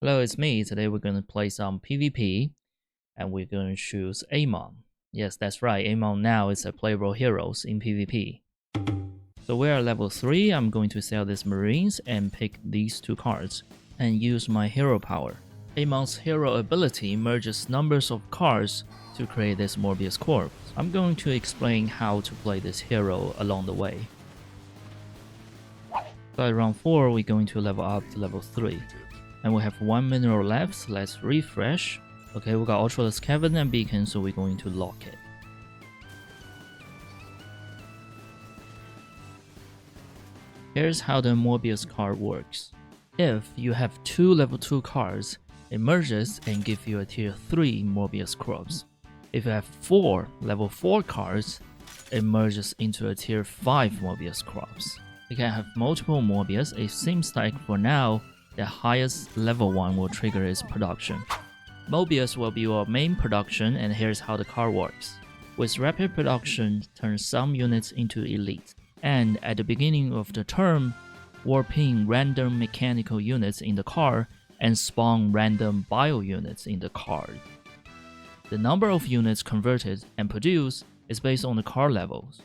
Hello, it's me. Today we're going to play some PvP and we're going to choose Amon. Yes, that's right. Amon now is a playable heroes in PvP. So we are level 3. I'm going to sell these marines and pick these two cards and use my hero power. Amon's hero ability merges numbers of cards to create this Morbius corpse. I'm going to explain how to play this hero along the way. So at round 4 we're going to level up to level 3. And we have 1 mineral left, so let's refresh. Okay, we got Ultraless Cavern and Beacon, so we're going to lock it. Here's how the Morbius card works. If you have 2 level 2 cards, it merges and gives you a tier 3 Morbius corpse. If you have 4 level 4 cards, it merges into a tier 5 Morbius corpse. You can have multiple Morbius. It seems like for now, the highest level 1 will trigger its production. Morbius will be your main production, and here's how the card works. With rapid production, turn some units into elite, and at the beginning of the turn, warp in random mechanical units in the card and spawn random bio units in the card. The number of units converted and produced is based on the card levels.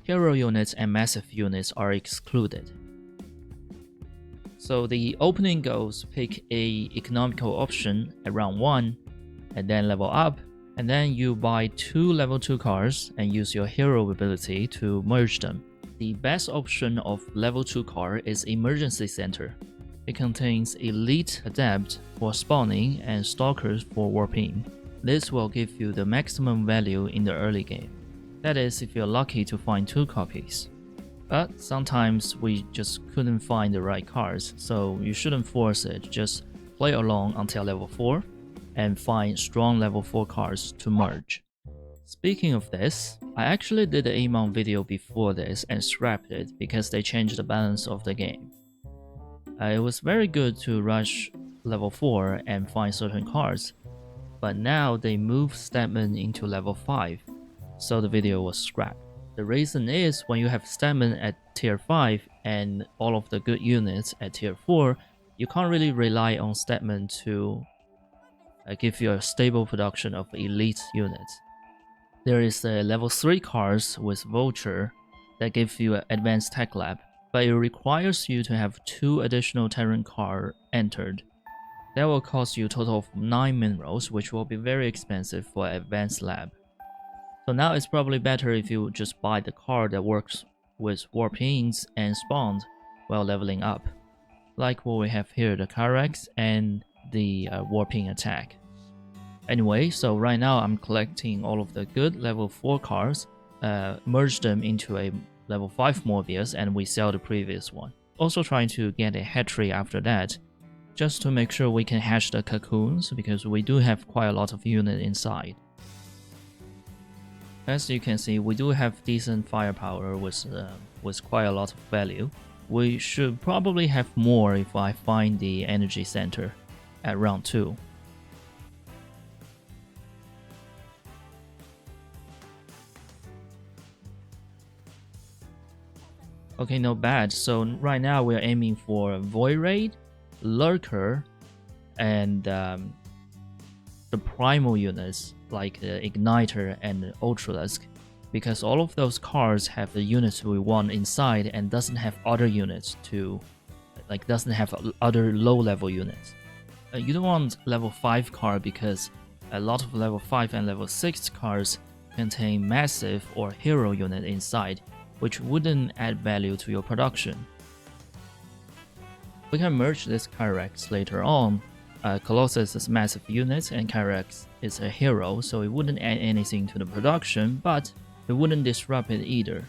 Hero units and massive units are excluded. So the opening goes pick a economical option at round 1 and then level up, and then you buy 2 level 2 cards and use your hero ability to merge them. The best option of level 2 card is Emergency Center. It contains Elite Adept for spawning and Stalkers for warping. This will give you the maximum value in the early game. That is if you're lucky to find 2 copies. But sometimes we just couldn't find the right cards, so you shouldn't force it, just play along until level 4 and find strong level 4 cards to merge. Speaking of this, I actually did the Amon video before this and scrapped it because they changed the balance of the game. It was very good to rush level 4 and find certain cards, but now they moved Statman into level 5, so the video was scrapped. The reason is when you have Statman at tier 5 and all of the good units at tier 4, you can't really rely on Statman to give you a stable production of elite units. There is a level 3 cards with Vulture that give you an advanced tech lab, but it requires you to have 2 additional Terran cards entered. That will cost you a total of 9 minerals, which will be very expensive for an advanced lab. So now it's probably better if you just buy the card that works with warp-ins and spawns while leveling up. Like what we have here, the Kyrex and the warping attack. Anyway, so right now I'm collecting all of the good level 4 cards, merge them into a level 5 Morbius, and we sell the previous one. Also trying to get a hatchery after that, just to make sure we can hatch the cocoons, because we do have quite a lot of units inside. As you can see, we do have decent firepower with quite a lot of value. We should probably have more if I find the energy center at round 2. Okay, not bad. So right now we're aiming for Void Raid, Lurker, and the primal units like the Igniter and Ultralisk, because all of those cards have the units we want inside and doesn't have other units doesn't have other low level units. You don't want level 5 card because a lot of level 5 and level 6 cards contain massive or hero unit inside, which wouldn't add value to your production. We can merge this Kyrex later on. Colossus is massive units and Kyrex is a hero, so it wouldn't add anything to the production, but it wouldn't disrupt it either.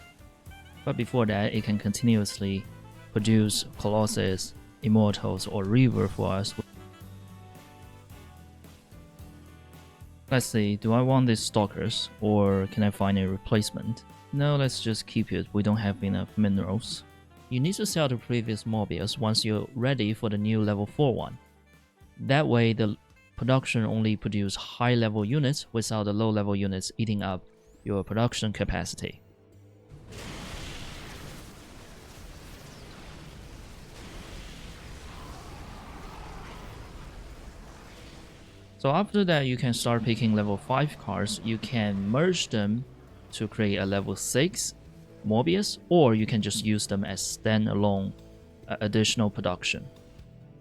But before that, it can continuously produce Colossus, Immortals, or Reaver for us. Let's see, do I want these Stalkers, or can I find a replacement? No, let's just keep it, we don't have enough minerals. You need to sell the previous Morbius once you're ready for the new level 4 one. That way the production only produces high level units without the low level units eating up your production capacity. So after that, you can start picking level 5 cards. You can merge them to create a level 6 Mobius, or you can just use them as standalone additional production.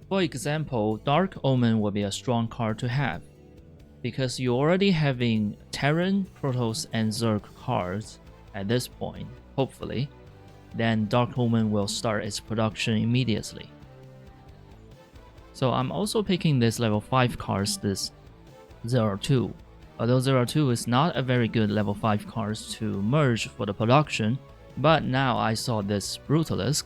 For example, Dark Omen will be a strong card to have, because you're already having Terran, Protoss, and Zerg cards at this point, hopefully. Then Dark Omen will start its production immediately. So I'm also picking this level 5 cards, this 02. Although 02 is not a very good level 5 cards to merge for the production, but now I saw this Brutalisk,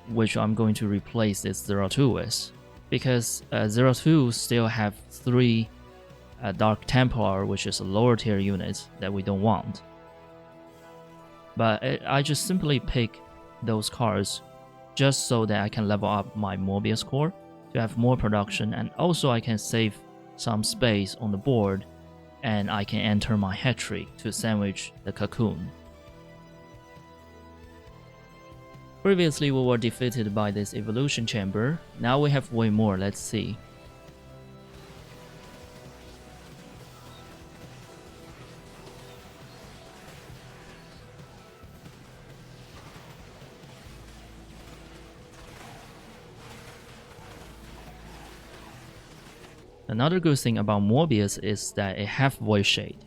which I'm going to replace this 02 with, because 02 still have 3 Dark Templar, which is a lower tier unit that we don't want. But I just simply pick those cards just so that I can level up my Mobius core to have more production, and also I can save some space on the board and I can enter my hat trick to sandwich the cocoon. Previously we were defeated by this evolution chamber, now we have way more, let's see. Another good thing about Mobius is that it have Void Shade.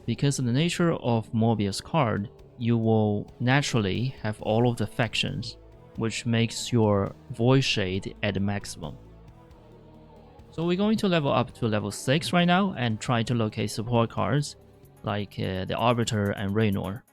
Because of the nature of Mobius card, you will naturally have all of the factions, which makes your Void Shade at the maximum. So we're going to level up to level 6 right now and try to locate support cards like the Arbiter and Raynor.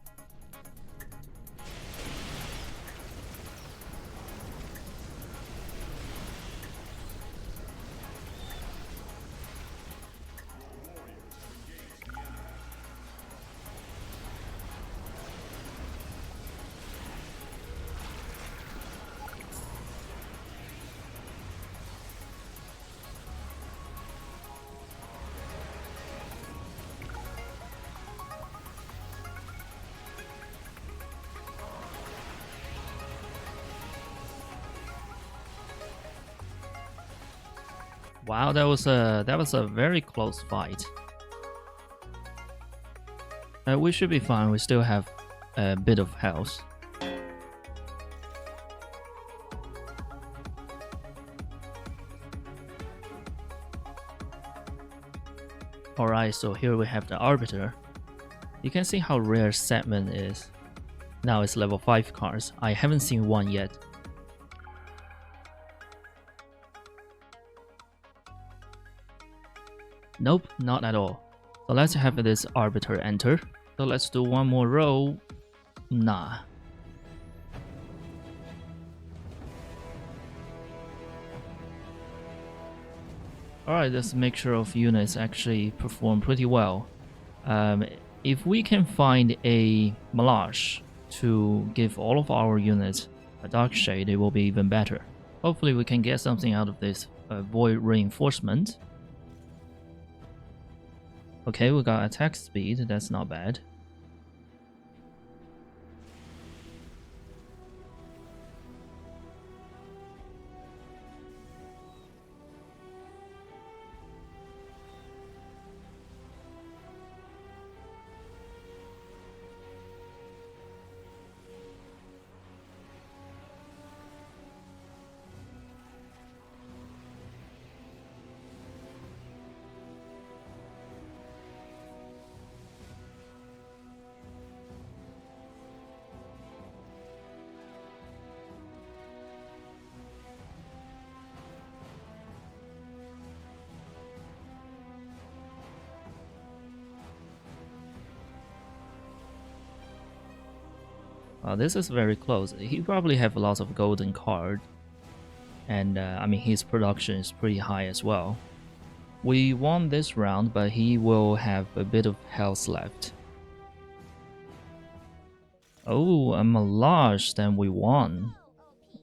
Wow, that was a very close fight. We should be fine. We still have a bit of health. Alright, so here we have the Arbiter. You can see how rare Setman is. Now it's level 5 cards. I haven't seen one yet. Nope, not at all. So let's have this Arbiter enter. So let's do one more roll. Nah. Alright, this mixture of units actually perform pretty well. If we can find a Malage to give all of our units a dark shade, it will be even better. Hopefully we can get something out of this Void Reinforcement. Okay, we got attack speed, that's not bad. This is very close. He probably have lots of golden card, and I mean his production is pretty high as well. We won this round, but he will have a bit of health left. Oh, a Malage, then we won.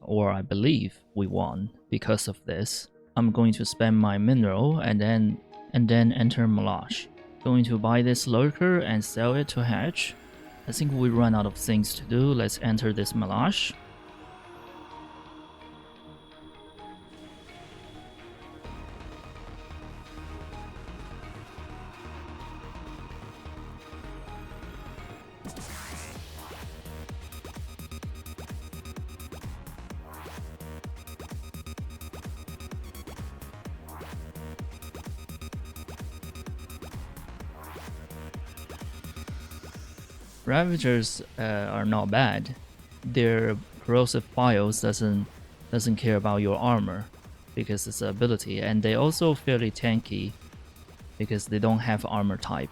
Or I believe we won because of this. I'm going to spend my mineral and then enter Malage. Going to buy this lurker and sell it to hatch. I think we run out of things to do. Let's enter this Malage. Ravagers are not bad. Their corrosive bios doesn't care about your armor because it's an ability, and they also fairly tanky because they don't have armor type.